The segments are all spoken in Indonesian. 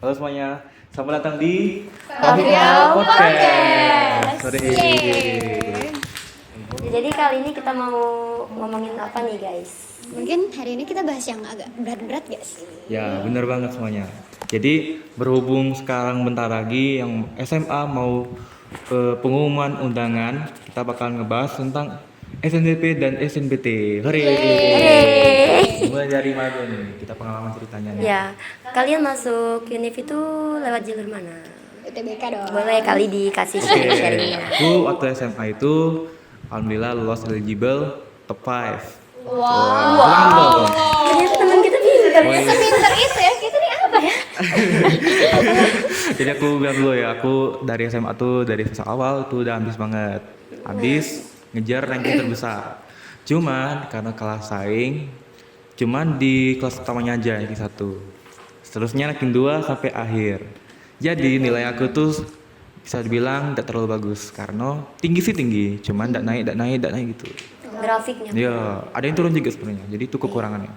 Halo semuanya, selamat datang di Coffee Podcast. Podcast. Sore. Yeay. Jadi kali ini kita mau ngomongin apa nih guys? Mungkin hari ini kita bahas yang agak berat-berat gak sih? Ya, bener banget semuanya. Jadi berhubung sekarang bentar lagi yang SMA mau pengumuman undangan, kita bakal ngebahas tentang SNDP dan SNBT. Hore. Yeay. Mulai dari mana dulu nih? Kita pengalaman ceritanya nih. Ya, kalian masuk univ itu lewat jalur mana? UTBK dong. Boleh kali dikasih Oke, sharing-sharingnya. aku waktu SMA itu alhamdulillah lolos eligible top 5. Wow. Ternyata teman kita pintar ya. Sepinter itu ya, kita nih apa ya? Jadi aku bilang dulu ya, aku dari SMA tuh dari fase awal tuh udah ambis banget. Ambis ngejar ranking terbesar. Cuman karena kalah saing, cuman di kelas utamanya aja ranking 1. Seterusnya ranking 2 sampai akhir. Jadi nilai aku tuh bisa dibilang tidak terlalu bagus karena tinggi sih tinggi, cuman tidak naik gitu. Grafiknya. Ya, ada yang turun juga sebenarnya. Jadi itu kekurangannya.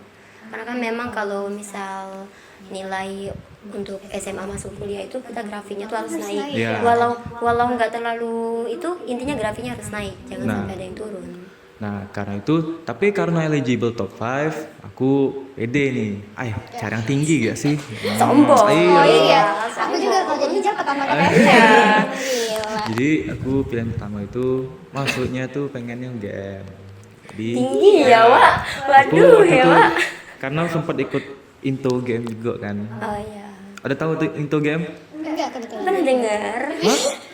Karena kan memang kalau misal nilai untuk SMA masuk kuliah itu kita grafiknya tuh harus naik. Iya. Walau nggak terlalu itu intinya grafiknya harus naik, jangan Nah. sampai ada yang turun. Nah, karena itu, tapi karena eligible top 5, aku pede nih. Cari yang tinggi gak sih? Sombong. Iya. Oh iya, aku juga kalau jadi hijab pertama kali. Gila. Jadi aku pilihan pertama itu maksudnya tuh pengennya UGM. Jadi Tinggi ya, Wak. aku Waduh waktu ya, itu Wak. karena sempat ikut Into Game juga kan. Oh iya. Ada tahu tuh Into Game? Enggak kebetulan. Pernah dengar?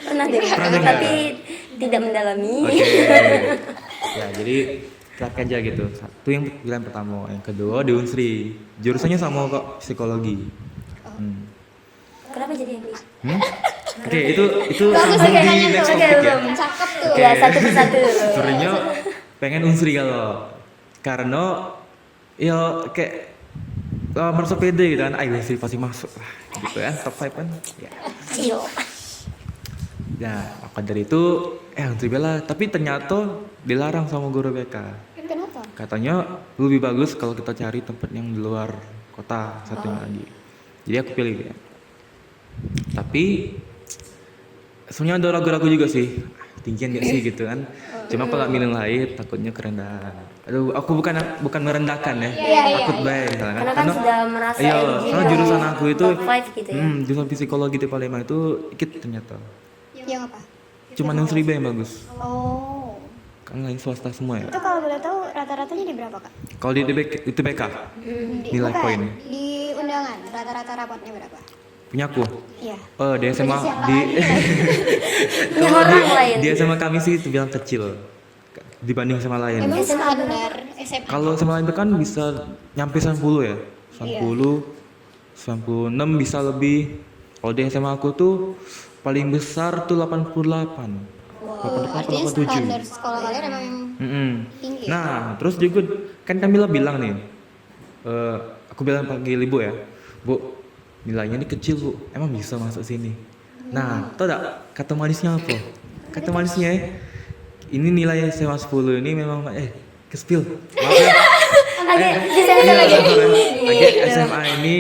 Pernah dengar, Pernah dengar. tapi tidak mendalami. Oke. Ya, jadi track aja gitu. Satu yang pilihan pertama, yang kedua di Unsri. Jurusannya sama kok, psikologi. Kenapa jadi yang ini? Oke, itu Bagus sambung sih di kayaknya next tuh. topic ya. Cakep tuh. Oke. Ya, satu persatu. Sebenarnya pengen Unsri karena ya kayak merasa pede gitu kan. Unsri pasti masuk lah gitu kan, top 5 kan. Ya. Iyo. Nah, maka dari itu Unsri bela, tapi ternyata dilarang sama guru BK. Kenapa? Katanya lebih bagus kalau kita cari tempat yang di luar kota satunya lagi. Jadi aku pilih ya. Tapi sebenarnya ada ragu-ragu juga sih, tinggian gak sih gitu kan. Cuma kalau milih lain takutnya kerendahan. Aduh, aku bukan merendahkan ya. Takut baik misalnya. Karena kan sudah merasa Iya, eligible karena jurusan aku itu top 5 gitu ya. jurusan psikologi tipe 5 itu dikit ternyata. Yang apa? Cuma yang Seribu yang bagus. Oh. Kan lain swasta semua ya. Itu kalau boleh tahu rata-ratanya di berapa, Kak? Kalau di UTBK nilai Bukan. poin. Di undangan rata-rata rapotnya berapa? Punya aku. Iya. Di SMA siapa di Yang orang lain. di SMA kami sih itu bilang kecil dibanding SMA lain. Emang standar SMA? Kalau SMA lain itu kan bisa nyampe 90 ya. 90, 96 bisa lebih. Kalau di SMA aku tuh paling besar tuh 88. Wow, artinya 87. standar sekolah kalian emang tinggi. Nah, terus juga kan Kamila bilang nih, aku bilang panggil ibu ya, Bu, nilainya ini kecil Bu, emang bisa masuk sini? Nah, tau gak kata manisnya apa? Kata manisnya ini nilai SMA 10 ini memang kespil. Maaf ya. Lagi SMA ini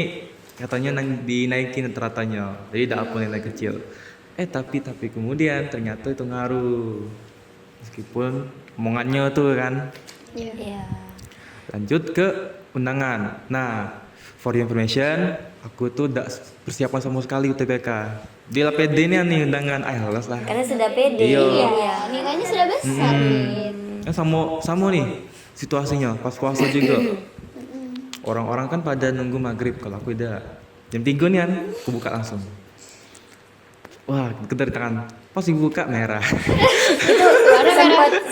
katanya dinaikin ratanya, jadi tidak apa nilai kecil. Tapi kemudian ternyata itu ngaruh. Meskipun omongannya tuh kan. Iya. Iya. Lanjut ke undangan. Nah, for your information, aku tuh tidak persiapan sama sekali UTBK. Dia PD nih undangan, lolos lah. Karena sudah pede. Iya. Iya, nilainya sudah besar. Rin. Sama nih situasinya, pas puasa juga. Orang-orang kan pada nunggu maghrib, kalau aku udah jam 3 nih kan, aku buka langsung. Wah, dari tangan. Pas dibuka merah.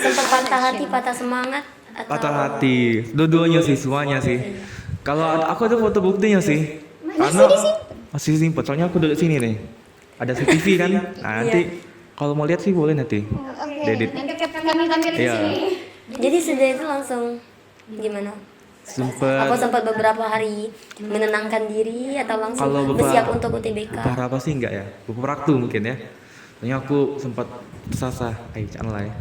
Sempat patah hati, patah semangat atau Patah hati. Dua-duanya sih, semuanya sih. Kalau aku ada foto buktinya sih. Karena masih simpen. Soalnya aku duduk sini nih. Ada CCTV kan. Nah, nanti kalau mau lihat sih boleh nanti. Oke, Dedit. nanti kami tampilin di Iya. sini. Jadi sudah itu langsung gimana? Apa Sempet sempat beberapa hari menenangkan diri atau langsung kalau bersiap untuk UTBK? beberapa sih enggak ya. Beberapa waktu mungkin ya. Soalnya aku sempat tersasar. Jangan lah ya.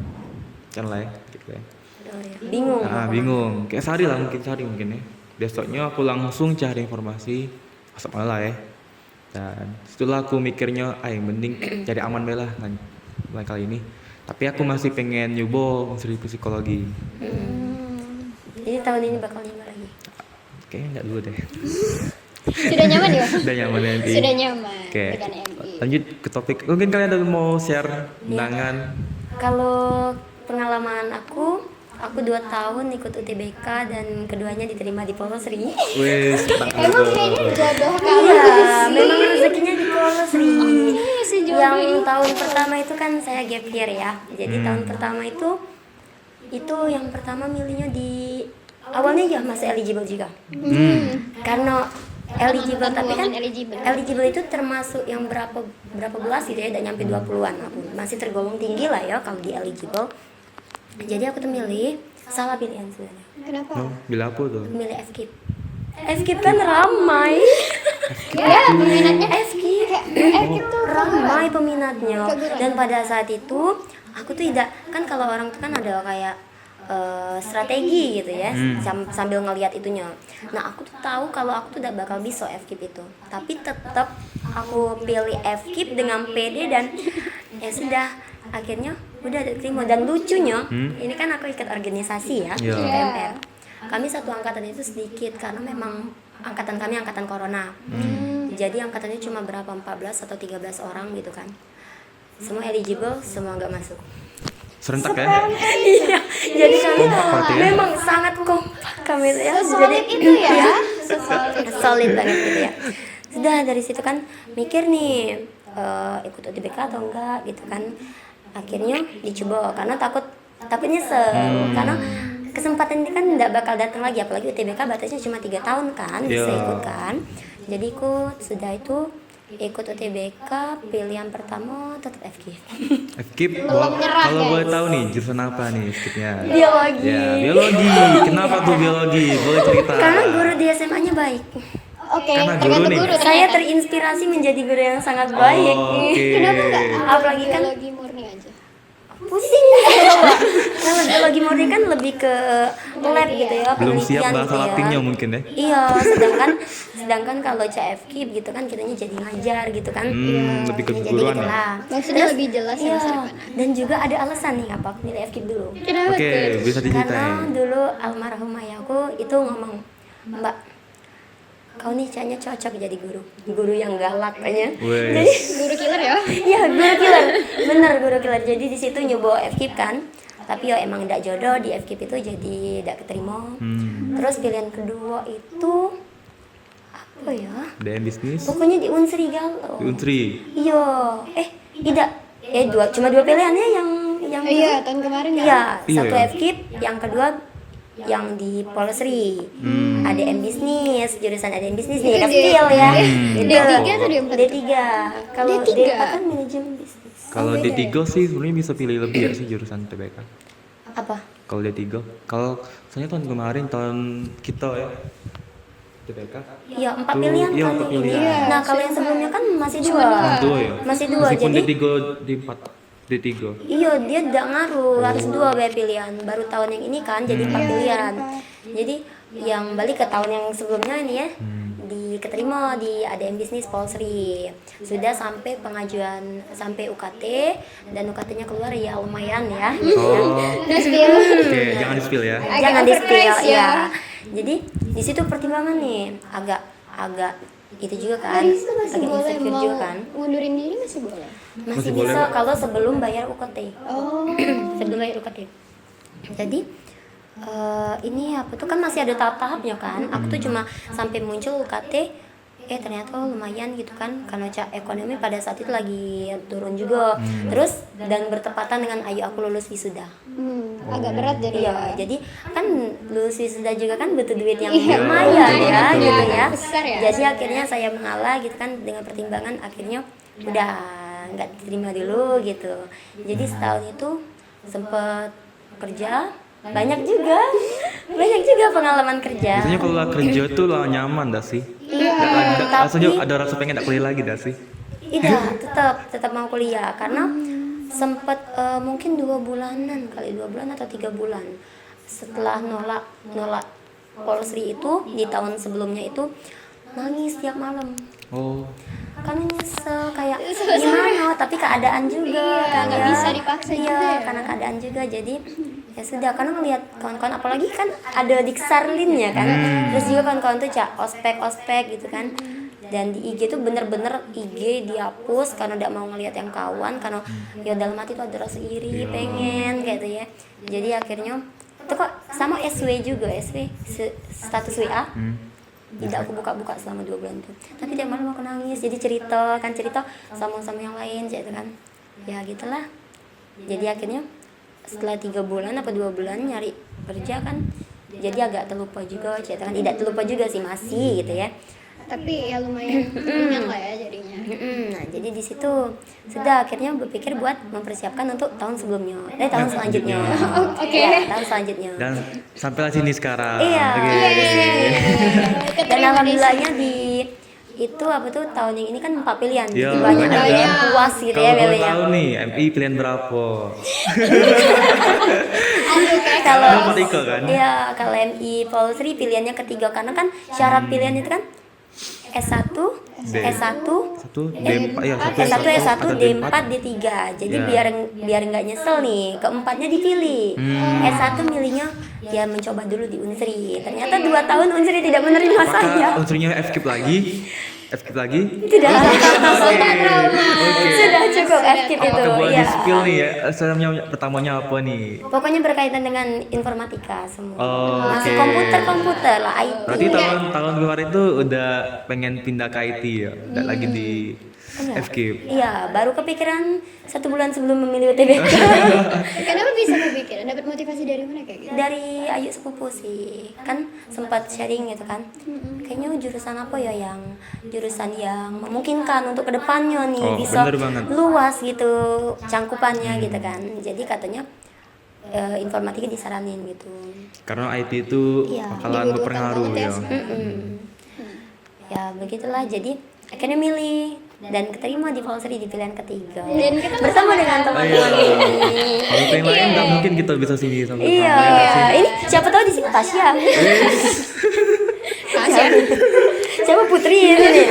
Gitu ya. Oh, ya. Bingung. Bingung. Kayak sehari lah mungkin ya. Besoknya aku langsung cari informasi. Asal malah ya. Dan setelah aku mikirnya, yang mending cari aman bae lah lain kali ini. Tapi aku masih pengen nyoba unsur psikologi. Jadi tahun ini bakal nyoba lagi. Kayaknya enggak dulu deh. Sudah nyaman ya? Udah nyaman nanti. Sudah nyaman Oke. dengan MI. Lanjut ke topik. Mungkin kalian ada mau share undangan? Kalau pengalaman aku 2 tahun ikut UTBK dan keduanya diterima di Polosri. Wes, Emang kayaknya jodoh kamu Iya, memang rezekinya di Polosri. sejodoh Yang ini. tahun pertama itu kan saya gap year ya. Jadi tahun pertama itu yang pertama milihnya di awalnya ya masih eligible juga. Karena eligible, tapi kan eligible itu termasuk yang berapa belas gitu ya, dan nyampe 20-an. Aku masih tergolong tinggi lah ya kalau di eligible. Jadi aku tuh salah pilihan sebenarnya. Kenapa? Oh, bila apa tuh? Milih FKIP. FKIP kan ramai. Ya, peminatnya FKIP tuh ramai peminatnya. Dan pada saat itu aku tuh tidak, kan kalau orang tuh kan ada kayak strategi gitu ya, sambil ngelihat itunya. Nah aku tuh tahu kalau aku tuh tidak bakal bisa FKIP itu, tapi tetap aku pilih FKIP dengan PD dan ya sudah, akhirnya udah diterima. Dan lucunya ini kan aku ikut organisasi ya, Iya. PMR. Kami satu angkatan itu sedikit karena memang angkatan kami angkatan corona. Jadi angkatannya cuma berapa, 14 atau 13 orang gitu kan. Semua eligible, semua nggak masuk. Serentak ya? Iya, jadi kami Kompak berarti ya? memang sangat kompak kami itu ya. solid Jadi itu ya. solid banget gitu ya. Sudah dari situ kan mikir nih, ikut UTBK atau enggak gitu kan. Akhirnya dicoba karena takut nyesel, karena kesempatan ini kan enggak bakal datang lagi, apalagi UTBK batasnya cuma 3 tahun kan bisa Iya. ikut kan. Jadi ikut, sudah itu ikut UTBK, pilihan pertama tetap FKIP. FKIP, menyerah, kalau guys. boleh tahu nih jurusan apa nih FKIP-nya? Biologi. Ya, biologi. Kenapa tuh biologi? Boleh cerita? Karena guru di SMA-nya baik. Oke, Karena guru tergantung nih. guru. Saya terinspirasi menjadi guru yang sangat baik. Oke. Kenapa enggak? Apalagi kan biologi murni aja? pusing. Kalau biologi murni kan lebih ke lab gitu ya, Belum siap penelitian bahasa gitu ya. Latinnya mungkin ya? Iya, sedangkan kalau CFKIP gitu kan kitanya jadi ngajar gitu kan. Lebih ke Jadi keguruan ya? gitulah. Maksudnya lebih jelas ya Iya, masa depan. dan juga ada alasan nih apa aku milih FKIP dulu. Kenapa Oke, tuh? bisa Karena diceritain. dulu almarhum ayahku itu ngomong, "Mbak, kau nih kayaknya cocok jadi guru yang galak kayaknya." Wes. Guru killer ya? Iya, guru killer. Bener, guru killer. Jadi di situ nyoba FKIP kan. Tapi ya emang ndak jodoh di FKIP itu, jadi ndak keterima. Terus pilihan kedua itu apa ya? DM bisnis, Pokoknya di Unsri Galau. di Unsri. Iya. Tidak. Cuma dua pilihannya yang Iya, tahun kemarin ya. Iya, Iya, satu ya. FKIP, yang kedua yang di Polsri. ADM bisnis, jurusan ADM bisnis nih, Itu kastil ya. Itu. D3 atau D4? D3. Kalau D3? D4 kan manajemen bisnis. Kalau D3 sih sebenarnya bisa pilih lebih ya sih jurusan TBK. Apa? Kalau D3, kalau soalnya tahun kemarin tahun kita ya TBK. Iya, 4 Tuh, pilihan iya, kali 4 ini. pilihan. Nah, kalau yang sebelumnya kan masih dua. Dua ya. Masih dua, Meskipun jadi D3, D4, D3. iya, dia tidak ngaruh, harus dua bayar pilihan. Baru tahun yang ini kan jadi 4 pilihan. Jadi yang balik ke tahun yang sebelumnya ini ya, diketerima di ADM bisnis Polsri. Sudah sampai pengajuan sampai UKT, dan UKT-nya keluar ya lumayan ya. Oh, Nah, spill. oke, jangan di spill ya. Agak Jangan di spill overpriced ya. ya. Jadi di situ pertimbangan nih agak itu juga kan, Haris tuh masih agak boleh insecure mau juga kan. ngundurin diri masih boleh. Masih boleh, bisa Mbak. kalau sebelum bayar UKT. Oh. Sebelum bayar UKT. Jadi ini apa tuh kan masih ada tahap-tahapnya kan. Aku tuh cuma sampai muncul UKT, ternyata lumayan gitu kan, karena ekonomi pada saat itu lagi turun juga. Terus dan bertepatan dengan ayo aku lulus wisuda. Agak berat jadi Iya, ya. jadi kan lulus wisuda juga kan butuh duit yang Iya, lumayan betul, ya, betul. gitu ya. Besar ya. Jadi akhirnya saya mengalah gitu kan, dengan pertimbangan akhirnya udah nggak diterima dulu gitu. Jadi setahun itu sempet kerja, banyak juga pengalaman kerja. Biasanya kalau lah kerja tuh lah nyaman dah sih. Iya, Rasanya tapi ada rasa pengen tak kuliah lagi dah sih. iya tetap mau kuliah karena sempet mungkin 2 bulanan kali, 2 bulan atau 3 bulan setelah nolak Polsri itu di tahun sebelumnya itu nangis tiap malam. Oh, tapi keadaan juga kan nggak ya. bisa dipaksa Iya, juga ya. karena keadaan juga, jadi ya sudah, karena ngelihat kawan-kawan, apalagi kan ada di Sarlin ya kan, terus juga kawan-kawan tuh ospek gitu kan, dan di IG tuh bener-bener IG dihapus karena tidak mau ngelihat yang kawan, karena ya dalam hati tuh ada rasa iri, pengen kayak gitu ya. Jadi akhirnya itu kok sama SW juga, status WA tidak aku buka-buka selama 2 bulan tuh, tapi tiap malam aku nangis, jadi cerita sama yang lain gitu kan, ya gitulah. Jadi akhirnya setelah 3 bulan apa 2 bulan nyari kerja kan, jadi agak terlupa juga cerita kan, tidak terlupa juga sih, masih gitu ya. Tapi ya lumayan ingat lah ya jadinya. Nah, jadi di situ sudah akhirnya berpikir buat mempersiapkan untuk tahun sebelumnya, tahun selanjutnya. Oke. Ya, tahun selanjutnya. Dan sampailah sini sekarang. Iya. Oke. Dan Keterima alhamdulillahnya di itu apa tuh tahun yang ini kan 4 pilihan, Iya, jadi banyak banyak yang kan? puas gitu Kalau ya boleh pilihnya. tahu nih, MI pilihan berapa? Kalau Dapat Iko kan? Iya, kalau MI Polri pilihannya ketiga, karena kan syarat pilihan itu kan S1, S1, Satu D4 ya, satu S1, S1, atau D4, D3. Jadi Ya. biar nggak nyesel nih, keempatnya dipilih. S1 milihnya ya mencoba dulu di Unsri. Ternyata 2 tahun Unsri tidak menerima saya. Apakah unsurnya F-Keep lagi? F-Keep lagi? Tidak. Oke. Sudah cukup aktif itu. Apakah boleh Ya. di-spill nih ya? Asalnya pertamanya apa nih? Pokoknya berkaitan dengan informatika semua. Oh, Masuk oke. komputer lah, IT. Berarti tahun kemarin itu udah pengen pindah ke IT ya? Udah lagi di F-Keep. Iya, baru kepikiran 1 bulan sebelum memilih UTBK. Kenapa bisa kepikiran? Dapat motivasi dari mana kayak gitu? Dari Ayu sepupu sih, kan sempat sharing gitu kan, kayaknya jurusan apa ya yang memungkinkan untuk kedepannya nih, Oh, bisa bener banget. luas gitu cangkupannya gitu kan. Jadi katanya informatika disaranin gitu. Karena IT itu Iya, bakalan dibutuhkan berpengaruh banget ya ya. Ya begitulah, jadi akhirnya milih dan keterima di Polsri di pilihan ketiga. Dan kita Bertemu dengan teman-teman Iya. ini. Kalau yang lain nggak mungkin kita bisa sini sama Iya, ini siapa tahu di sini Tasya. Siapa Putri ini nih?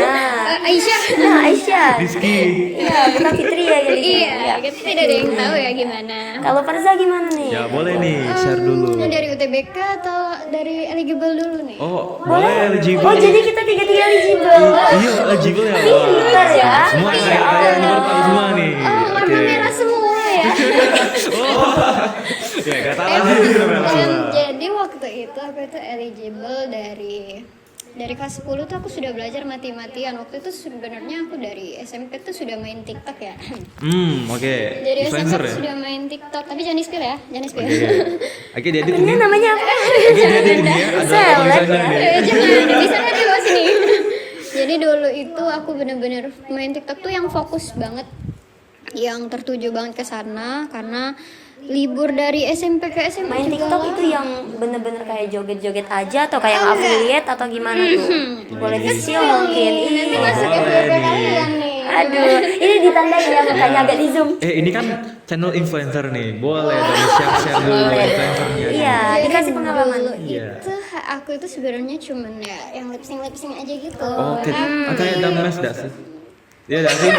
Aisyah. Nah, Aisyah. Rizky. Iya, bukan Fitri ya jadi. Iya, kita tidak ada yang tahu ya gimana. Kalau Farza gimana nih? Ya boleh nih, share dulu. Dari UTBK atau dari eligible dulu nih? Oh, boleh eligible. Oh, jadi kita tiga-tiga eligible. Iya, eligible ya. Pintar ya. Semua kayak nomor tahu semua nih. Warna merah semua ya. Ya, kata lagi nomor Dan semua. jadi waktu itu aku itu eligible dari kelas 10 tuh aku sudah belajar mati-matian. Waktu itu sebenarnya aku dari SMP tuh sudah main TikTok ya. Oke. Dari SMP Influencer tuh ya. sudah main TikTok, tapi jangan di-spill ya, jangan di-spill. Oke. Oke, dia Ini namanya apa? Oke, dia ini ya. Ada Seleb tulisannya ya. nih. Jangan, bisa nggak di bawah sini. Jadi dulu itu aku bener-bener main TikTok tuh yang fokus banget, yang tertuju banget ke sana karena libur dari SMP ke SMA Main juga TikTok lama. itu yang bener-bener kayak joget-joget aja atau kayak affiliate atau gimana tuh? Boleh di-spill mungkin. Nanti Iya. masuk ke Boleh FYP nih. kalian nih. Aduh, ini ditandain ya makanya agak di zoom. Ini kan channel influencer nih. Boleh dong share dulu Boleh. influencernya. Iya, Jadi dikasih pengalaman. dulu Iya. itu aku itu sebenarnya cuman ya yang lip sync aja gitu. Oh, kayak Damas dah sih. Iya dah sih.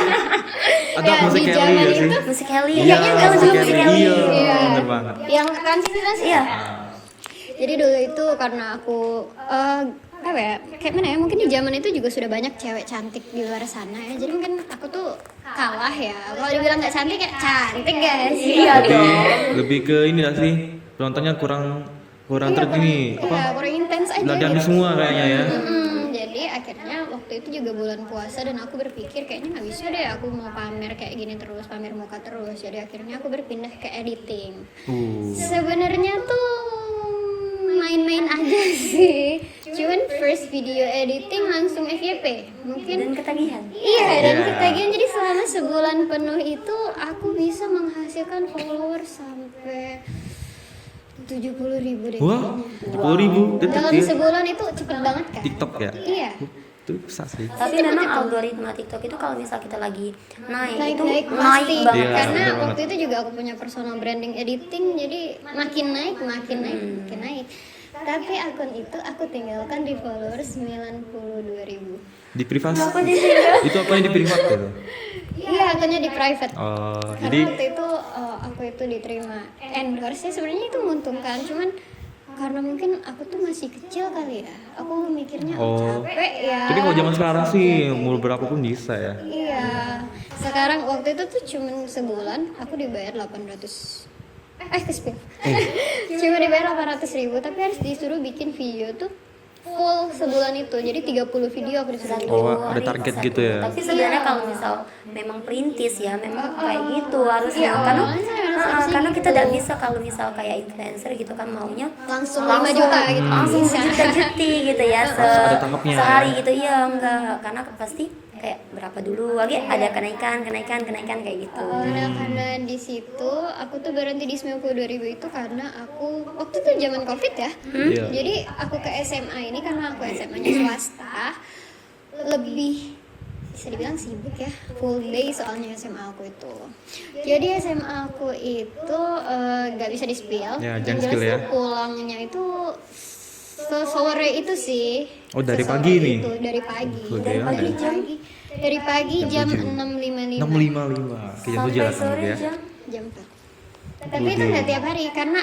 Atau Ya, musik di Kelly zaman gak sih? itu Musik Kelly. Iya, Kayaknya kalau dulu musik Kelly. Iya, bener banget. Yang transisi Iya. Jadi dulu itu karena aku apa ya, kayak mana ya, mungkin di zaman itu juga sudah banyak cewek cantik di luar sana ya, jadi mungkin aku tuh kalah ya. Kalau dibilang nggak cantik ya cantik guys. Iya dong. Lebih ke ini lah sih. Penontonnya kurang tergini Ya, apa? kurang intens aja Beladiani gitu. semua kayaknya ya. Jadi akhirnya waktu itu juga bulan puasa dan aku berpikir kayaknya nggak bisa deh aku mau pamer kayak gini terus, pamer muka terus. Jadi akhirnya aku berpindah ke editing. Sebenarnya tuh main-main aja sih. Cuman first video editing langsung FYP. Mungkin Dan ketagihan. iya, dan Iya. ketagihan. Jadi selama sebulan penuh itu aku bisa menghasilkan followers sampai 70.000 deh. Wah, kayaknya. 10.000 Dalam detik ya. sebulan itu cepet banget kan? TikTok ya? Iya. Itu besar sih. Tapi memang algoritma TikTok itu kalau misal kita lagi naik itu Naik naik pasti. banget. Iya, Karena bener waktu itu juga aku punya personal branding editing, jadi makin naik. Tapi akun itu aku tinggalkan di followers 92.000. Di privasi. Apa di sini? Itu apa yang di privat gitu? Iya, akunnya di private. Oh, Karena jadi waktu itu aku itu diterima endorse, sebenarnya itu menguntungkan, cuman karena mungkin aku tuh masih kecil kali ya, aku mikirnya capek ya. Jadi kalau zaman sekarang sih umur berapapun bisa ya. Iya, sekarang waktu itu tuh cuman sebulan aku dibayar 800 kespil. Cuma dibayar 800.000, tapi harus disuruh bikin video tuh full sebulan itu, jadi 30 video aku disuruh bikin. Oh, ada target gitu ya. Tapi sebenarnya kalau misal memang perintis ya, memang kayak gitu harusnya. Iya, Karena awalnya harusnya karena kita gitu. tidak bisa kalau misal kayak influencer gitu kan maunya Langsung 5 juta gitu. langsung Bisa. juta-juti gitu ya Ada tahapnya. sehari gitu ya enggak, karena pasti kayak berapa dulu lagi ada kenaikan kayak gitu. Nah, karena di situ aku tuh berhenti di 92.000 itu karena aku waktu itu zaman covid ya. Iya. Jadi aku ke SMA ini karena aku SMA-nya swasta, lebih bisa dibilang sibuk ya, full day soalnya SMA aku itu. Jadi SMA aku itu nggak bisa di-spill. Ya, Yang jangan jelas spill ya. tuh pulangnya itu sore itu sih. Oh, dari Sesore pagi nih? itu, dari pagi. Full Dari day pagi ya? dari pagi jam 6.55. 6.55. 6.55. Kayak Sampai jelas sore ya. Jam 4. Tapi itu nggak tiap hari karena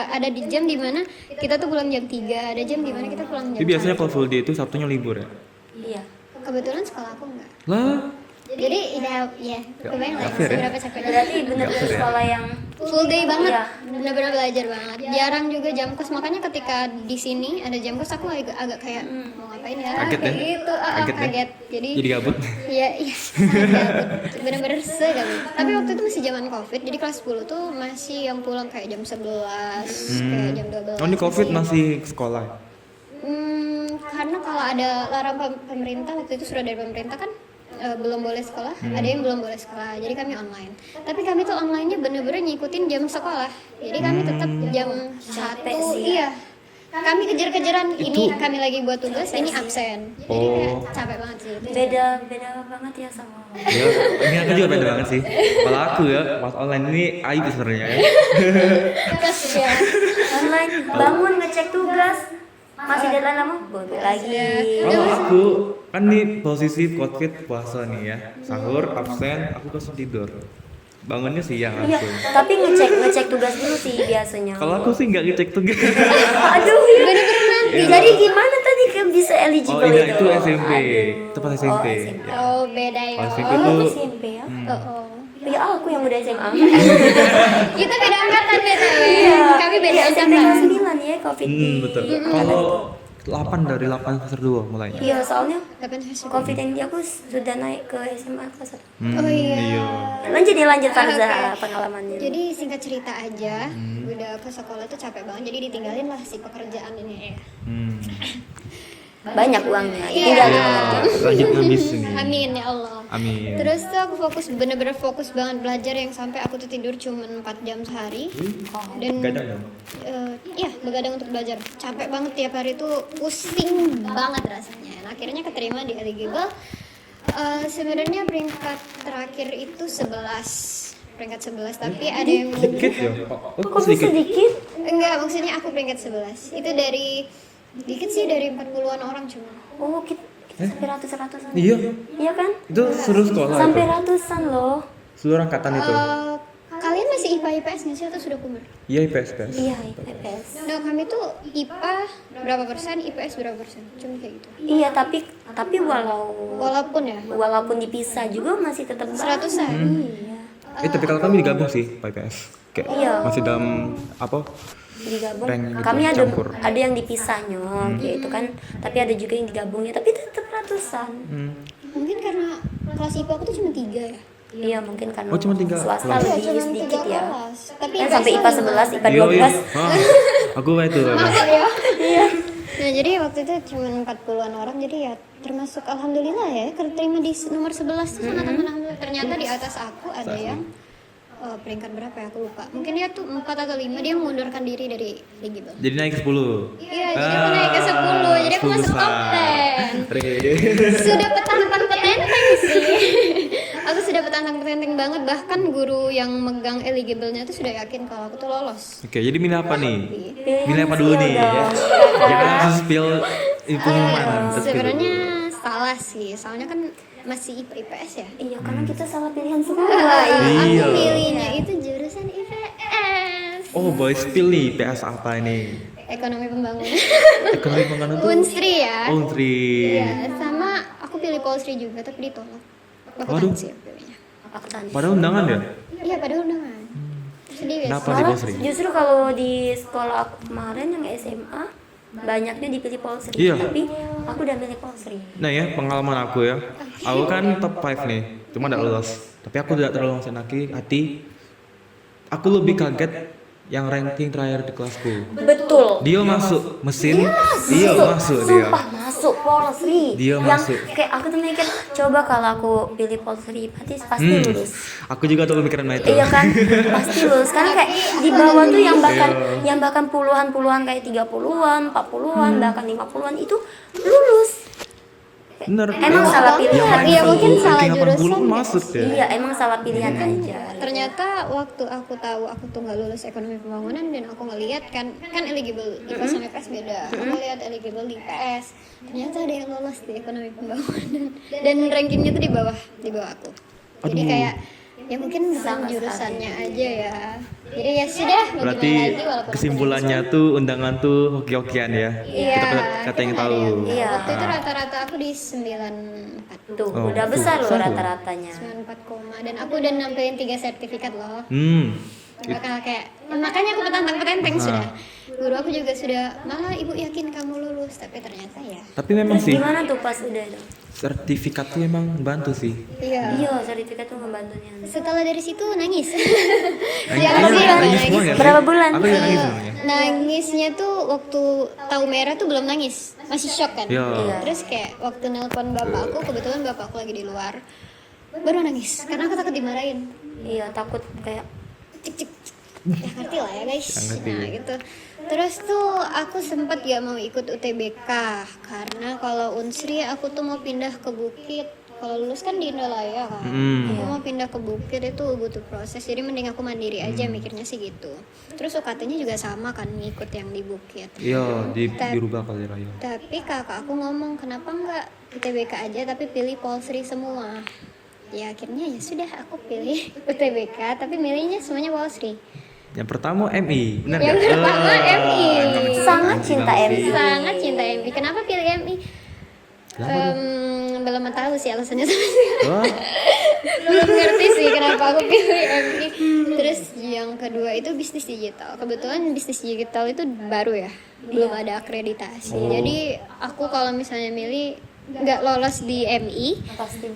ada di jam dimana kita tuh pulang jam 3, ada jam dimana kita pulang jam Jadi biasanya 1. kalau full day itu Sabtunya libur ya? Iya. Kebetulan sekolah aku enggak. Lah, Jadi ya kebayang lah Nggak fair ya? seberapa capeknya. Berarti benar-benar sekolah yang Full day banget, Iya. benar-benar belajar banget. Jarang juga jam kos, makanya ketika di sini ada jam kos aku agak kayak mau ngapain ya? Kaget ya? Kayak gitu, Kaget ya? kaget. Jadi gabut. iya, sangat gabut. Bener-bener segabut. Tapi waktu itu masih zaman covid, jadi kelas 10 tuh masih yang pulang kayak jam 11, kayak jam 12. Oh, ini COVID masih sekolah. Karena kalau ada larang pemerintah, waktu itu sudah dari pemerintah kan belum boleh sekolah, ada yang belum boleh sekolah, jadi kami online. Tapi kami tuh online-nya bener-bener ngikutin jam sekolah, jadi kami tetap jam 1, iya. Kami kejar-kejaran, ini kami lagi buat tugas, ini absen. Jadi kayak capek banget sih. beda banget ya sama Ya, ini aku juga beda banget sih. Kalau aku ya, pas online ini aib sebenarnya ya. Terus ya, online. Bangun ngecek tugas, masih deadline lama, bodoh lagi. Kalau aku kan nih posisi COVID puasa nih ya, sahur absen, aku langsung tidur. Bangunnya siang Iya, langsung. tapi ngecek tugas dulu sih biasanya. Kalau aku sih nggak ngecek tugas. Aduh, bener-bener nanti. Jadi gimana tadi kan bisa Oh eligible iya itu? itu SMP, itu pas SMP. SMP. Ya. oh beda ya. Pas SMP Oh, tuh SMP ya? Oh. Ya aku yang udah SMA. Kita beda angkatan BTW. Kami beda SMP angkatan. kelas 9 ya COVID di. betul. Kalau 8 dari 8 semester 2 mulainya. Iya, soalnya Kapan sih? COVID yang di aku sudah naik ke SMA kelas 1. Oh iya. Iya. Lanjut Farza pengalamannya. Jadi singkat cerita aja, udah ke sekolah tuh capek banget, jadi ditinggalin lah si pekerjaan ini ya. Hmm. Banyak uangnya. Iya. Tinggal Ya, lanjut habis ini. Amin ya Allah. Amin. Terus tuh aku bener-bener fokus banget belajar yang sampai aku tuh tidur cuma 4 jam sehari. Dan Gadang dong. iya begadang untuk belajar. Capek banget tiap hari tuh, pusing banget rasanya. Nah, akhirnya keterima di eligible. Sebenarnya peringkat terakhir itu 11. Peringkat 11, tapi ada yang Sedikit ya. Oh, Kok bisa sedikit? enggak, maksudnya aku peringkat 11. Itu dari dikit sih, dari 40-an orang cuma. Oh, kita sampai ratusan. Iya. Iya kan? Itu seluruh sekolah Sampai itu. ratusan loh. Seluruh angkatan itu. Kalian masih IPA IPS nggak sih atau sudah kumur? Iya IPS. Iya, IPS. Nah, kami tuh IPA berapa persen, IPS berapa persen, cuma kayak gitu. Iya, tapi Walaupun ya dipisah juga masih tetap 100-an. Iya. Tapi kalau kami digabung sih IPS. Kayak Iya. masih dalam apa? Digabung. Rank gitu, Kami campur. ada yang dipisahnya, gitu kan. Tapi ada juga yang digabungnya, tapi tetap ratusan. Mungkin karena kelas IPA aku tuh cuma 3 ya. Iya, mungkin karena Oh, cuma 3 swasta kelas. lebih Cuma sedikit 3 ya. kelas. Tapi Kan sampai IPA 11, IPA Iya, 12. Aku itu. Iya. Nah, jadi waktu itu cuma 40-an orang, jadi ya termasuk alhamdulillah ya keterima di nomor 11 tuh sangat alhamdulillah. Ternyata di atas aku ada yang peringkat berapa ya aku lupa. Mungkin dia tuh 4 atau 5, dia mengundurkan diri dari eligible. Jadi naik ke 10. Iya, jadi aku naik ke 10. Jadi aku masuk top 10. Sudah petantang-petenteng sih. Aku sudah petantang-petenteng banget, bahkan guru yang megang eligible-nya tuh sudah yakin kalau aku tuh lolos. Oke, jadi milih apa nih? Pilih Milih apa yang dulu skill nih? dong. Ya? Jangan langsung spill pengumuman. Sebenarnya salah sih, soalnya kan masih IPA IPS ya. Iya, karena kita salah pilihan semua. Iya. Aku pilihnya itu jurusan IPS. Oh, boys pilih PS apa ini? Ekonomi pembangunan. Ekonomi pembangunan tuh. Unsri ya. Unsri. Iya, sama aku pilih Polsri juga tapi ditolak. Aku Waduh. tansip pilihnya. Aku tanya. Padahal undangan ya? Iya, pada undangan. Sedih guys. Kenapa di Malah Polsri? justru kalau di sekolah aku kemarin yang SMA banyaknya dipilih Polsri, Iya. tapi aku udah milih Polsri. Nah ya, pengalaman aku ya. Aku kan top 5 nih, cuma gak lolos. Tapi aku tidak terlalu senang hati. Aku lebih kaget yang ranking terakhir di kelasku. Betul. Dia masuk mesin, dia masuk dia. Sumpah masuk Polsri. Dia yang masuk. kayak aku tuh mikir, coba kalau aku pilih Polsri pasti lulus. Aku juga tuh pemikiran itu. Iya kan, pasti lulus. Karena kayak di bawah tuh yang bahkan puluhan kayak 30-an, 40-an, bahkan 50-an itu lulus. Bener. Emang salah pilihan. Iya, mungkin salah ranking 80 jurusan, masuk ya. Iya, emang salah pilihan aja. Ternyata waktu aku tahu aku tuh nggak lulus ekonomi pembangunan dan aku ngeliat kan eligible IPA sama IPS beda. Aku lihat eligible di IPS. Ternyata ada yang lolos di ekonomi pembangunan dan rankingnya tuh di bawah aku. Jadi Aduh. kayak ya mungkin bukan jurusannya aja ya. Jadi ya sudah. mau Berarti gimana lagi, walaupun aku kesimpulannya tuh undangan tuh hoki-hokian ya. Iya, Kita kata yang kan tahu. ada Iya. Waktu itu rata-rata aku di 94. Tuh, Oh, udah tuh, besar loh besar loh. rata-ratanya. 94 koma dan aku udah nampilin 3 sertifikat loh. Bakal kayak makanya aku petantang-petenteng sudah. Guru aku juga sudah malah ibu yakin kamu lulus tapi ternyata ya. Tapi memang Terus sih gimana tuh pas udah itu? sertifikat tuh emang bantu sih. Iya. Iya, sertifikat tuh membantunya. Setelah dari situ nangis. Nangis, Siapa sih yang nangis semua nggak sih? Berapa bulan? Aku juga nangis semuanya. Nangisnya tuh waktu tahu merah tuh belum nangis, masih shock kan. Iya. Terus kayak waktu nelpon bapak aku, kebetulan bapak aku lagi di luar, baru nangis karena aku takut dimarahin. Iya, takut kayak Cik cik cik. Ya ngerti lah ya guys. Ya, ngerti. Nah gitu. Terus tuh aku sempat gak mau ikut UTBK karena kalau Unsri aku tuh mau pindah ke Bukit. Kalau lulus kan di Indolaya kan. Aku mau pindah ke Bukit itu butuh proses. Jadi mending aku mandiri aja mikirnya sih gitu. Terus UKT-nya juga sama kan ngikut yang di Bukit. Iya, dirubah kali Raya. Tapi kakak aku ngomong kenapa nggak UTBK aja tapi pilih Polsri semua. Ya akhirnya ya sudah aku pilih UTBK tapi milihnya semuanya Polsri. Yang pertama MI, benar Yang nggak? pertama MI. sangat cinta MI. Sangat cinta MI. Kenapa pilih MI? Kenapa Belum tahu sih alasannya sama sekali. Wah, Belum ngerti sih kenapa aku pilih MI. Terus yang kedua itu bisnis digital. Kebetulan bisnis digital itu baru ya, belum ada akreditasi. Jadi aku kalau misalnya milih nggak lolos di MI, pasti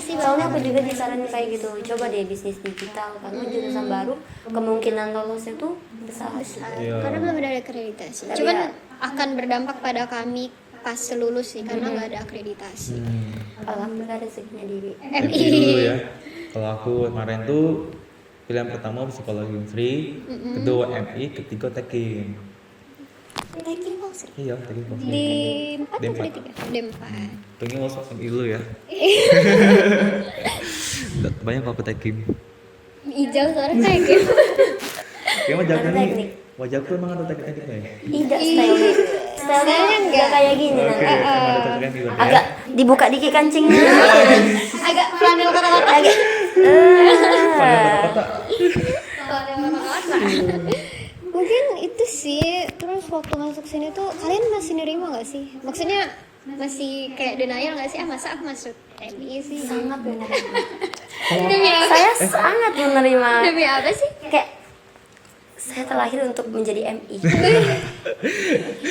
Soalnya aku juga disaranin kayak gitu. Coba deh bisnis digital karena jurusan baru, kemungkinan lolosnya tuh besar. Iya. karena belum ada akreditasi. Tapi Cuman ya- akan berdampak pada kami pas lulus sih karena nggak ada akreditasi. Alhamdulillah rezekinya di MI dulu ya. Kalau aku kemarin tuh pilihan pertama psikologi Unsri, kedua MI, ketiga Tekim. Ranking Polsri. Iya, Tekim Polsri. Di 4 D4. atau di 3? D4. Pengen masuk MI dulu ya. Banyak kalau aku Tekim. Ijal sekarang kayak gitu. Kayaknya wajahku nih, Teknik. wajahku emang ada teknik-tekniknya ya. tidak stylenya. Stylenya Stylenya enggak kayak gini. Oke, Nah. emang ada teknik-teknik ya. Agak dibuka dikit kancingnya. Agak flanel kata-kata. Agak Kata-kata. Flanel kata-kata. Mungkin itu sih. Terus waktu masuk sini tuh kalian masih nerima gak sih? Maksudnya masih kayak denial gak sih? Masa aku masuk MI sih? sangat menerima. Demi apa? Saya sangat menerima. Demi apa sih? Kayak saya terlahir untuk menjadi MI.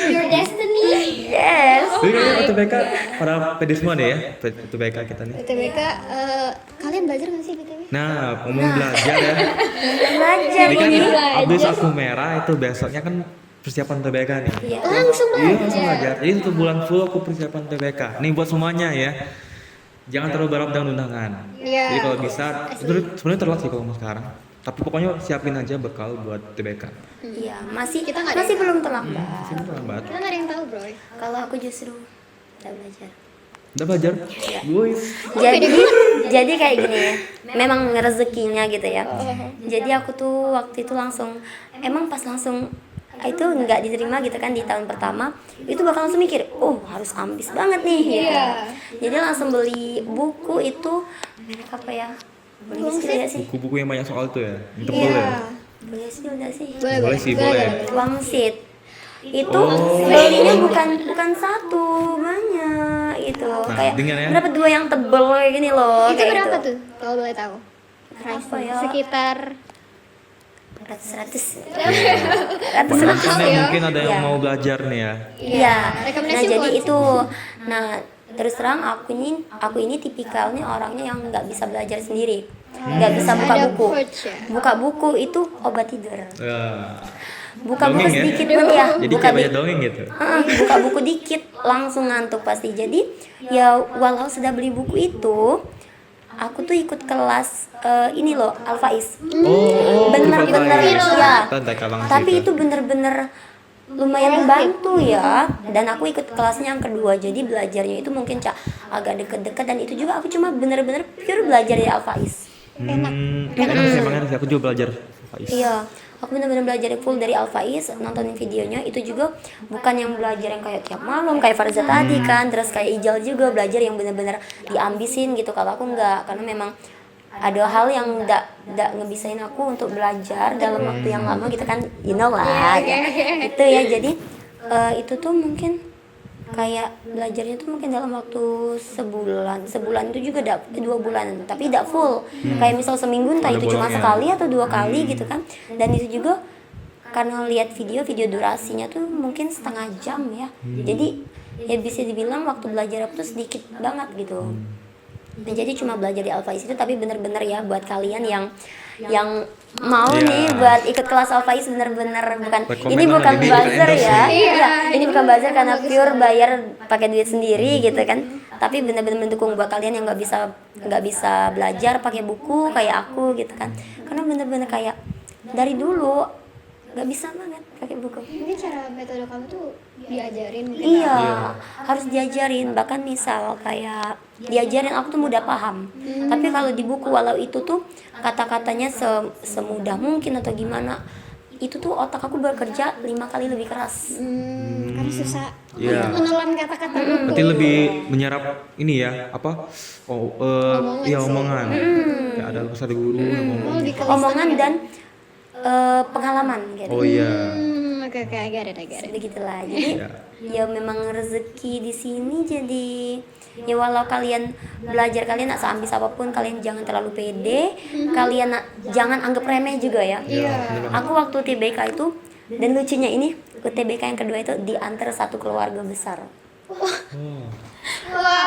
Your destiny. Yes. Jadi kayaknya UTBK para pede semua nih ya, UTBK kita nih. UTBK, kalian belajar gak sih BTW? Nah, ngomong belajar ya. Belajar Ini kan ini. abis aku merah itu besoknya kan persiapan UTBK nih. Iya. Langsung Iya langsung belajar. belajar. Jadi 1 bulan full aku persiapan UTBK. Nih buat semuanya ya. Jangan terlalu berharap dengan undangan. Iya. Jadi kalau bisa, sebenarnya terlambat sih kalau mau sekarang. Tapi pokoknya siapin aja bekal buat UTBK. Iya, masih Kita nggak ada masih yang belum terlambat. Sini terlambat. Kita gak ada yang tahu bro. Kalau aku justru udah belajar. Udah belajar? Boys. Jadi kayak gini ya. Memang rezekinya gitu ya. Jadi aku tuh waktu itu langsung emang pas langsung itu nggak diterima gitu kan di tahun pertama, itu bakal langsung mikir, oh harus ambis banget nih gitu. Iya. Jadi langsung beli buku itu merek apa ya? Boleh spill ya sih? Buku-buku yang banyak soal tuh ya, yang tebel Iya. ya. Boleh spill nggak sih? Boleh sih, boleh. Wangsit itu Oh. belinya bukan satu, banyak itu kayak dengan ya. berapa dua yang tebel kayak gini loh. Itu kayak berapa itu. tuh kalau boleh tahu? Apa ya? Sekitar ratus Kan ya, mungkin ada yang Iya. mau belajar nih ya. Iya. Rekomendasi Nah jadi buat- itu, nah terus terang aku ini tipikalnya orangnya yang nggak bisa belajar sendiri, nggak bisa buka Ada buku. coach ya? Buka buku itu obat tidur. Ya. Buka buku Dongeng ya? sedikit pun ya. Jadi Buka kayak banyak dongeng gitu. buka buku dikit langsung ngantuk pasti. Jadi ya walau sudah beli buku itu, aku tuh ikut kelas ini loh Al-Faiz. Oh, Bener-bener ya. Tapi itu itu bener-bener lumayan membantu ya. Dan aku ikut kelasnya yang kedua, jadi belajarnya itu mungkin agak deket-deket, dan itu juga aku cuma bener-bener pure belajar dari Al-Faiz. enak sih, emang enak sih, aku juga belajar Faiz. Iya, aku benar-benar belajar full dari Al-Faiz, nontonin videonya. Itu juga bukan yang belajar yang kayak tiap malam kayak Farza tadi kan, terus kayak Ijal juga belajar yang benar-benar diambisin gitu. Kalau aku enggak, karena memang ada hal yang enggak ngebisain aku untuk belajar dalam waktu yang lama gitu kan, you know lah gitu ya. Jadi itu tuh mungkin kayak belajarnya tuh mungkin dalam waktu sebulan itu juga 2 bulan, tapi tidak full. Kayak misal seminggu entah Ada itu cuma bolongnya. sekali atau 2 kali gitu kan. Dan itu juga karena lihat video durasinya tuh mungkin setengah jam ya. Jadi ya bisa dibilang waktu belajar aku tuh sedikit banget gitu. Nah, jadi cuma belajar di Al-Faiz itu, tapi bener-bener ya buat kalian yang mau Iya. nih buat ikut kelas Al-Faiz, bener-bener bukan Rekomen ini lah, bukan jadi buzzer endorse ya. nih. Iya, ini bukan buzzer karena pure bayar pakai duit sendiri gitu kan. Tapi bener-bener mendukung buat kalian yang nggak bisa belajar pakai buku kayak aku gitu kan. Karena bener-bener kayak dari dulu nggak bisa banget pakai buku. Mungkin cara metode kamu tuh diajarin mungkin. Iya, harus diajarin. Bahkan misal kayak diajarin, aku tuh mudah paham. Tapi kalau di buku, walau itu tuh kata-katanya semudah mungkin atau gimana, itu tuh otak aku bekerja 5 kali lebih keras. Karena susah Iya. untuk menelan kata-kata buku. Berarti lebih menyerap ini ya, apa? Omongan. Kayak ada pesan guru yang ngomong. Lebih ke Omongan dan pengalaman gitu. Oh iya. Oke, I get it. Begitulah. Jadi Iya. ya memang rezeki di sini. Jadi ya walau kalian belajar, kalian nak seambis apapun, kalian jangan terlalu pede. Kalian jangan anggap remeh juga ya. Aku waktu TBK itu, dan lucunya ini UTBK yang kedua itu diantar satu keluarga besar.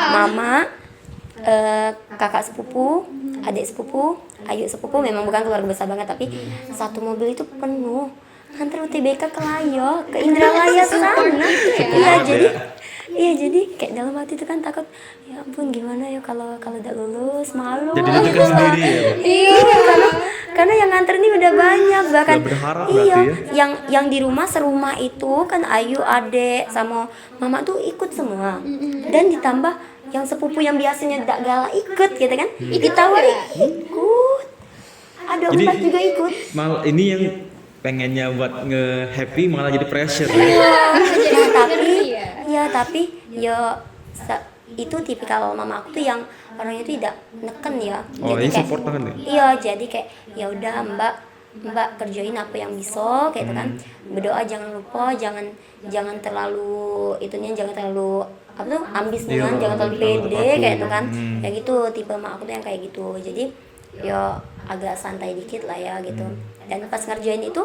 Mama, kakak sepupu, adik sepupu, ayu sepupu, memang bukan keluarga besar banget, tapi satu mobil itu penuh. Antar UTBK ke Layo, ke Indralaya sana. Iya, jadi kayak dalam hati itu kan takut, ya ampun gimana ya kalau udah lulus, malu. Jadi deg-degan sendiri ya. Iya, karena yang nganter ini udah banyak, bahkan Udah berharap iya, berarti yang di rumah serumah itu kan Ayu, adek sama mama tuh ikut semua. Dan ditambah yang sepupu yang biasanya tidak galak ikut gitu kan. Ditawari ikut. Ada Jadi- Ustaz juga ikut. Mal ini yang pengennya buat nge-happy malah jadi pressure ya. Tapi itu tipikal mama aku tuh yang orangnya tuh tidak neken ya. Oh, Jadi ini kayak- support banget nih. Iya, jadi kayak ya udah Mbak kerjain apa yang bisa kayak gitu kan. Berdoa jangan lupa, jangan terlalu itunya, jangan terlalu apa tuh ambis Iya, jangan terlalu terlalu pede kaku. kayak gitu kan. Kayak gitu tipe mak aku tuh yang kayak gitu. Jadi ya agak santai dikit lah ya gitu. Dan pas ngerjain itu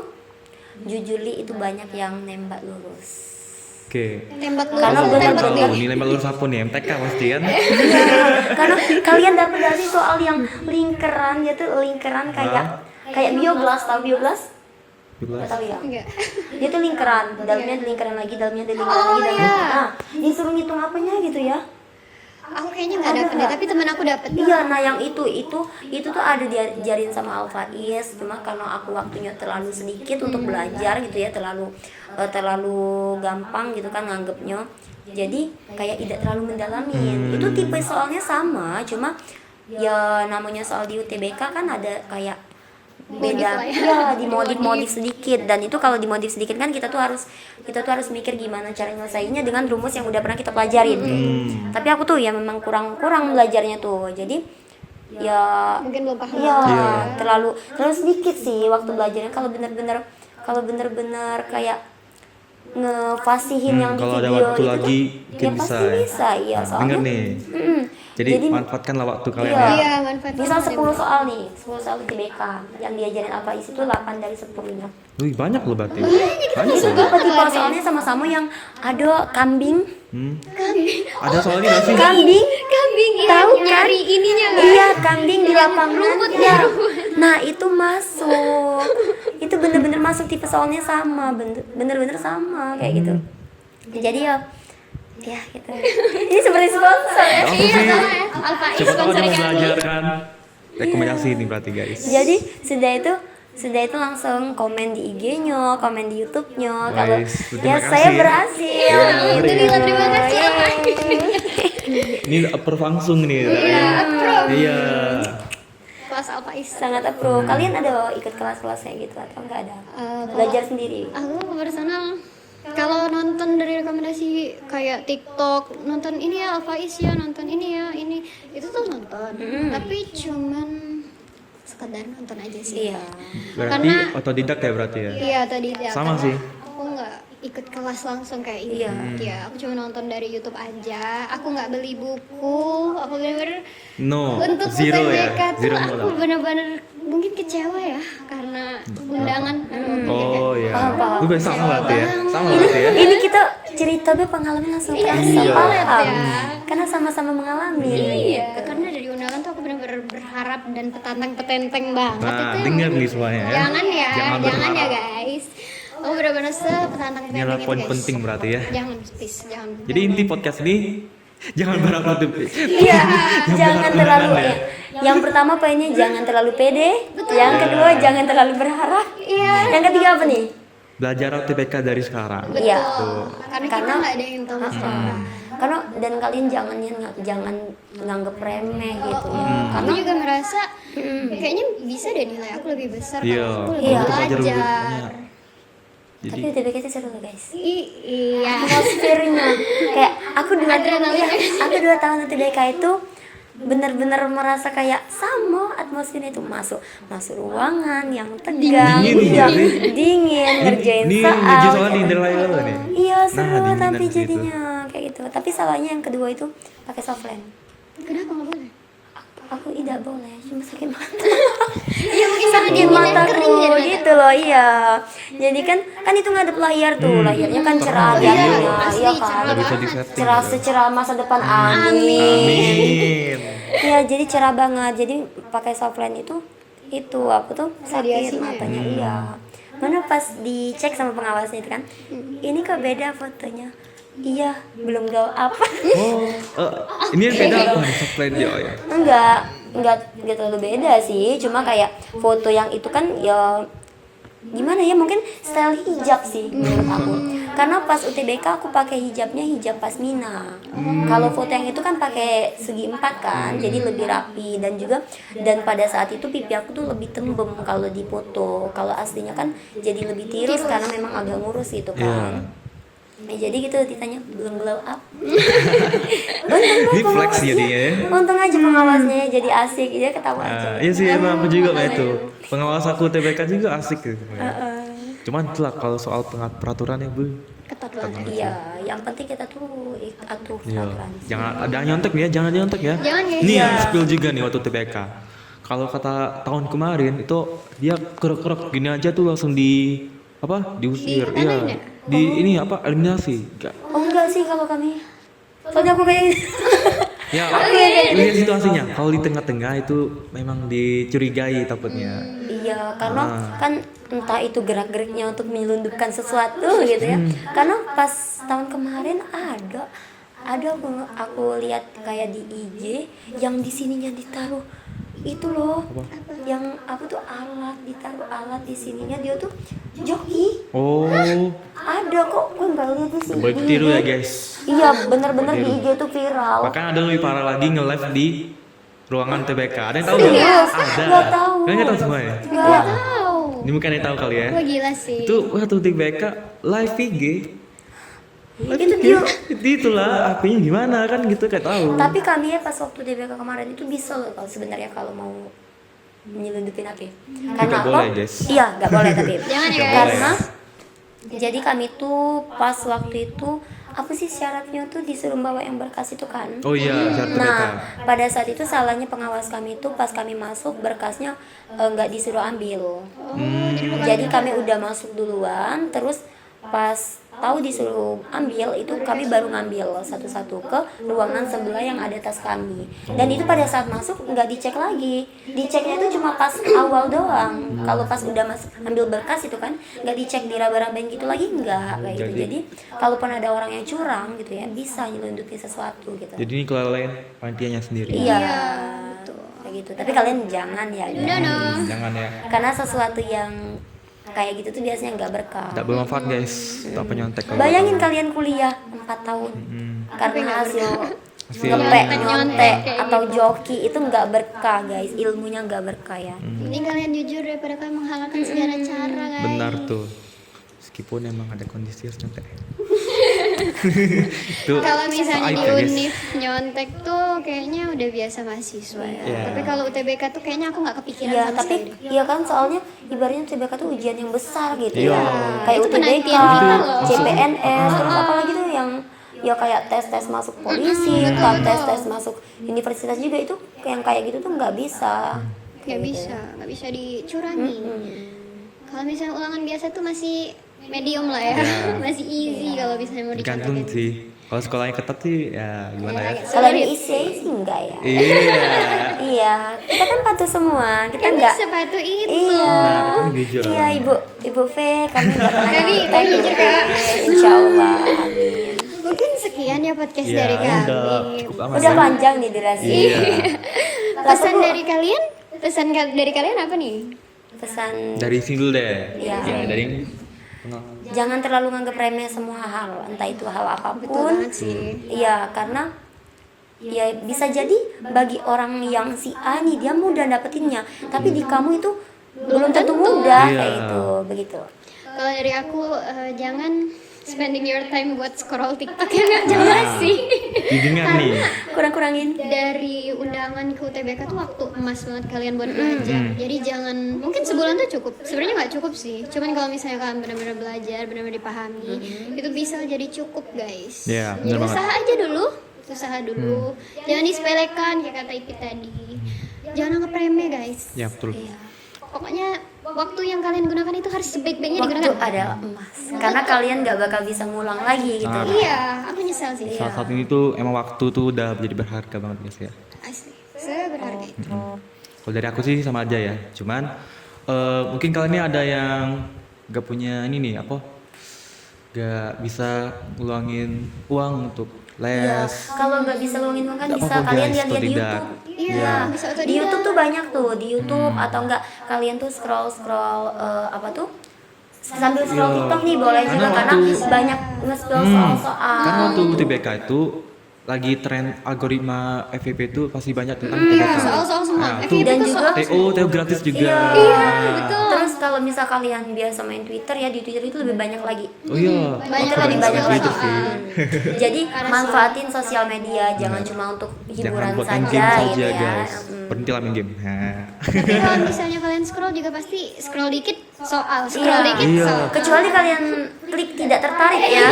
jujurly itu banyak yang nembak lurus. Oke. Tembak Karena lurus, bener-bener- tembak Tahu nilai lulus apa nih? MTK pasti kan? Karena kalian dapat dari soal yang lingkaran, dia tuh lingkaran kayak bioglas, tahu bioglas? Nggak tahu ya? Enggak. Dia tuh lingkaran, dalamnya ada lingkaran lagi, dalamnya ada lingkaran lagi, dalamnya. Nah, disuruh ngitung apanya gitu ya? Aku kayaknya nggak dapet deh, tapi temen aku dapet. Iya, nah yang itu tuh ada diajarin sama Al-Faiz. Cuma karena aku waktunya terlalu sedikit untuk belajar gitu ya, terlalu gampang gitu kan nganggepnya. Jadi kayak tidak terlalu mendalamin. Itu tipe soalnya sama, cuma ya namanya soal di UTBK kan ada kayak beda, ya dimodif sedikit. Dan itu kalau dimodif sedikit kan kita tuh harus mikir gimana cara nyelesainnya dengan rumus yang udah pernah kita pelajarin. Tapi aku tuh ya memang kurang belajarnya tuh, jadi ya Mungkin belum paham. ya terlalu sedikit sih waktu belajarnya. Kalau bener-bener kayak ngefasihin yang di kalau ada video waktu itu lagi tuh, mungkin ya pasti bisa ya Nah, soalnya. denger nih. Jadi manfaatkanlah waktu kalian Iya. ya. Iya, manfaatkan. Misal 10 soal nih, 10 soal UTBK yang diajarin Alfaiz itu 8 dari 10-nya. Wih, banyak loh berarti. Itu tipe-tipe soalnya sama-sama yang ada kambing. Ada soalnya nggak sih? Kambing tahu kan? Nyari ininya kan? Iya, kambing di lapangan. Ya. Nah, itu masuk. Itu bener-bener masuk, tipe soalnya sama, bener-bener sama kayak gitu. Jadi ya gitu. Ini seperti sponsor ya. Apa sih? Alfaiz Siapa tahu ada sponsor yang kami. belajar kan. Rekomendasi ini berarti guys. Jadi sudah itu langsung komen di IG-nya, komen di YouTube-nya. Kalau Nice. ya Terima saya kasih. berhasil. Itu Lila, terima kasih Alfaiz. Ini approve langsung nih. Iya. Kelas Alfaiz. Sangat approve. Kalian ada ikut kelas-kelas kayak gitu atau enggak ada? Belajar sendiri. Aku personal kalau nonton dari rekomendasi kayak TikTok, nonton ini ya Alfaiz ya, nonton ini ya, ini itu tuh nonton. Tapi cuman sekedar nonton aja sih. Iya. Berarti Karena- otodidak ya berarti ya. Iya tadi ya. Sama karena sih. Aku nggak ikut kelas langsung kayak ini. Iya. Ya, aku cuma nonton dari YouTube aja. Aku nggak beli buku. Aku bener-bener No, untuk zero ya. UTBK tuh Zero aku modal. bener-bener mungkin kecewa ya karena undangan. Oh iya. Paham. Lu sama berarti ya. Sama berarti ya. Ini kita cerita be pengalaman langsung Iya, kerasa, iya. paham. Ya. Karena sama-sama mengalami. Iya, karena dari undangan tuh aku benar-benar berharap dan petantang-petenteng banget Nah, itu. dengar nih semuanya ya. Jangan ya, jangan ya berharap. guys. Aku benar-benar sepetantang-petenteng Ini adalah itu, poin guys. penting berarti ya. Jangan, please, jangan. Jadi inti podcast ini jangan berharap lebih. Iya, jangan berharap terlalu undangan ya. Yang pertama poinnya jangan terlalu pede. Yang kedua jangan terlalu berharap. Iya. Yang ketiga apa nih? Belajar UTBK dari sekarang. Iya. Karena kita nggak ada yang tahu sekarang. Karena dan kalian jangan nganggep remeh gitu ya. Aku juga merasa kayaknya bisa deh nilai aku lebih besar Iya. kalau aku lebih Iya. Untuk belajar lebih belajar. banyak. Jadi Tapi UTBK itu seru loh guys. Iya. Atmosfernya kayak aku Adrenalin. aku 2 tahun UTBK itu bener-bener merasa kayak sama atmosfernya itu masuk ruangan yang tegang, Dingin, yang jadi. dingin, ngerjain ini soal. ngerjain soal di nilai lo nih. Iya seru dinginan tapi gitu. jadinya kayak gitu. Tapi salahnya yang kedua itu pakai softline. Kenapa nggak boleh? Aku tidak boleh, cuma sakit mata. Iya mungkin karena dia Sakit minat mataku kering jadi mata. gitu loh, iya. Jadi kan itu ngadep layar tuh, layarnya kan cerah Terang, biasanya, iya, asli iya cerah kan. Nggak bisa disetting Cerah gitu. secerah masa depan, amin. Amin. Iya, jadi cerah banget. Jadi pakai softline itu aku tuh sakit Radiasinya matanya, iya. Mana pas dicek sama pengawasnya itu kan, ini kok beda fotonya. Iya, belum glow up. Oh, ini yang beda apa nih softline dia ya? Enggak terlalu beda sih, cuma kayak foto yang itu kan ya gimana ya, mungkin style hijab sih menurut aku. Karena pas UTBK aku pakai hijabnya hijab pasmina. Kalau foto yang itu kan pakai segi 4 kan, jadi lebih rapi dan pada saat itu pipi aku tuh lebih tembem kalau di foto. Kalau aslinya kan jadi lebih tirus karena memang agak ngurus gitu kan. Iya. Ya, jadi gitu ditanya belum glow up. Ini flex jadinya ya. Untung aja pengawasnya jadi asik, dia ketawa aja. Iya sih emang aku juga Mbak, itu. Pengawas aku UTBK juga asik gitu. Cuman itulah kalau soal peraturannya Bu. Ketat banget. Iya, yang penting kita tuh atur Iya. peraturan. Jangan ada nyontek nih ya, jangan nyontek ya. Jangan, guys. Nih Iya. yang spill juga nih waktu UTBK. Kalau kata tahun kemarin itu dia kerok-kerok gini aja tuh langsung diusir. Ditanemin Iya. ya? Di ini eliminasi. Enggak. Oh enggak sih kalau kami. Soalnya aku kayak Ya, lihat situasinya. Kalau di tengah-tengah itu memang dicurigai takutnya. iya, karena kan entah itu gerak-geriknya untuk menyelundupkan sesuatu gitu ya. Karena pas tahun kemarin ada aku lihat kayak di IG yang di sininya ditaruh itu loh. Yang apa tuh ditaruh alat di sininya, dia tuh joki. Oh, Ada kok, gue nggak lihat di sini. boleh ditiru ya guys. Iya, bener-bener di IG tuh viral. Bahkan ada lebih parah lagi nge-live di ruangan TBK. Ada yang tahu nggak? Ada. Nggak tahu. Kalian nggak tahu semua ya? Nggak. Tahu. Ini mungkin ada yang tahu kali ya. Wah gila sih. Itu waktu TBK live IG. Itu dia. Itulah apinya gimana kan gitu kayak tahu. Tapi kami ya pas waktu DBK kemarin itu bisa loh kalau sebenarnya kalau mau nyelundupin api. Karena Nggak apa? boleh, guys. Iya, nggak boleh tapi. Jangan ya, guys. Karena jadi kami tuh pas waktu itu apa sih syaratnya tuh disuruh bawa yang berkas itu kan? Oh iya, syarat TBK. Nah, pada saat itu salahnya pengawas kami itu pas kami masuk berkasnya nggak disuruh ambil. Jadi kami udah masuk duluan, terus pas tahu disuruh ambil itu kami baru ngambil satu-satu ke ruangan sebelah yang ada tas kami. Dan itu pada saat masuk nggak dicek lagi, diceknya itu cuma pas awal doang. Kalau pas udah masuk ambil berkas itu kan nggak dicek di raba-rabain gitu lagi nggak kayak gitu. Jadi kalaupun ada orang yang curang gitu ya bisa nyelundupi sesuatu gitu. Jadi ini kelalaian panitianya sendiri. Iya, kayak gitu. Tapi kalian jangan ya, Jangan ya. karena sesuatu yang kayak gitu tuh biasanya nggak berkah. Tidak bermanfaat guys. Tak penyontek. kalau- Bayangin kalian kuliah 4 tahun karena hasil Hasil- ngepek, nyontek Nyontek kayak atau joki itu nggak berkah guys, ilmunya nggak berkah ya. Ini kalian jujur daripada kalian menghalalkan segala cara guys. Benar tuh. Meskipun emang ada kondisi harus nyontek. Tuh. Kalau misalnya aib di ya, guys. univ nyontek tuh kayaknya udah biasa mahasiswa ya. Iya. Tapi kalau UTBK tuh kayaknya aku nggak kepikiran Iya, sama tapi sekali. iya kan soalnya ibaratnya TBK tuh ujian yang besar gitu Iya. ya. Kayak Itu UTBK, penantian kita loh. CPNS, terus apalagi tuh yang ya kayak tes masuk polisi, tes masuk universitas juga itu yang kayak gitu tuh nggak bisa. Nggak bisa dicurangi. Kalau misalnya ulangan biasa tuh masih medium lah ya, masih easy kalau misalnya mau Tergantung dicontohin. sih. Kalau sekolahnya ketat sih ya gimana ya? Kalau di ICA sih enggak ya. Iya. Iya, kita kan patuh semua. Kita Kami enggak. sepatu itu. Iya. Nah, kan jujur. Iya, Ibu V, kami enggak pernah Kami nyontek, jujur, Ibu V. Kak. Insyaallah. Amin. Mungkin sekian ya podcast Iya, dari kami. udah cukup aman. Udah sih. panjang nih durasi. Iya. Pesan dari kalian? Dari kalian apa nih? Pesan Dari single deh. Iya. Ya, dari pengalaman. jangan terlalu nganggap remeh semua hal, entah itu hal Betul apapun. banget sih. Iya, karena ya bisa jadi bagi orang yang si A nih dia mudah dapetinnya, tapi di kamu itu belum tentu mudah Iya. kayak itu, begitu. Kalau dari aku jangan spending your time buat scroll TikTok yang nggak jelas sih. Didengar nih. Kurang-kurangin. Dari undangan ke UTBK tuh waktu emas banget kalian buat belajar. Jadi jangan, mungkin sebulan tuh cukup. Sebenarnya nggak cukup sih. Cuman kalau misalnya kalian benar-benar belajar, benar-benar dipahami, itu bisa jadi cukup guys. Iya, Jadi benar banget. usaha aja dulu, usaha dulu. Jangan disepelekan kayak kata Ipit tadi. Jangan anggap remeh guys. Ya betul. Pokoknya waktu yang kalian gunakan itu harus sebaik-baiknya Waktu digunakan. adalah emas, karena kalian gak bakal bisa ngulang lagi gitu. Ah. Iya, aku nyesal sih. Saat ini tuh emang waktu tuh udah menjadi berharga banget guys ya. Asli, saya berharga itu. Kalau dari aku sih sama aja ya. Cuman mungkin kalian ini ada yang gak punya ini nih apa? Gak bisa ngeluangin uang untuk les. Iya, kalau nggak bisa luangin uang kan Nggak bisa apa-apa, kalian guys, lihat-lihat di otodidak. YouTube. Iya, bisa otodidak. Di YouTube tuh banyak tuh di YouTube atau enggak kalian tuh scroll apa tuh sambil scroll Iya. TikTok nih boleh juga Karena karena waktu- banyak nge-spill soal-soal. Karena waktu UTBK itu lagi tren algoritma FYP itu pasti banyak tentang Iya, UTBK. soal-soal semua. Nah, FYP Dan tuh juga soal- TO gratis juga. Iya, betul. Terus kalau misal kalian biasa main Twitter ya di Twitter itu lebih banyak lagi. Oh iya. Banyak Itu lebih banyak lagi. Twitter sih. Jadi manfaatin sosial media, jangan cuma untuk Jangan hiburan buat main saja game gitu saja ya. guys. Berhentilah main game. Nah. Tapi kalau misalnya kalian scroll juga pasti scroll dikit soal, scroll Iya. dikit Iya. soal. Kecuali kalian klik tidak tertarik ya.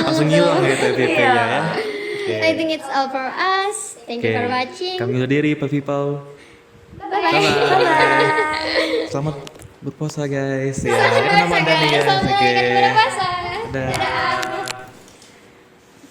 Langsung hilang gitu FYP-nya ya. I think it's all for us. Thank you for watching. Kami undur diri, people. Bye-bye. Bye. Selamat berpuasa guys. Ya, ini kan Ramadan nih guys. Selamat Oke. merayakan berpuasa.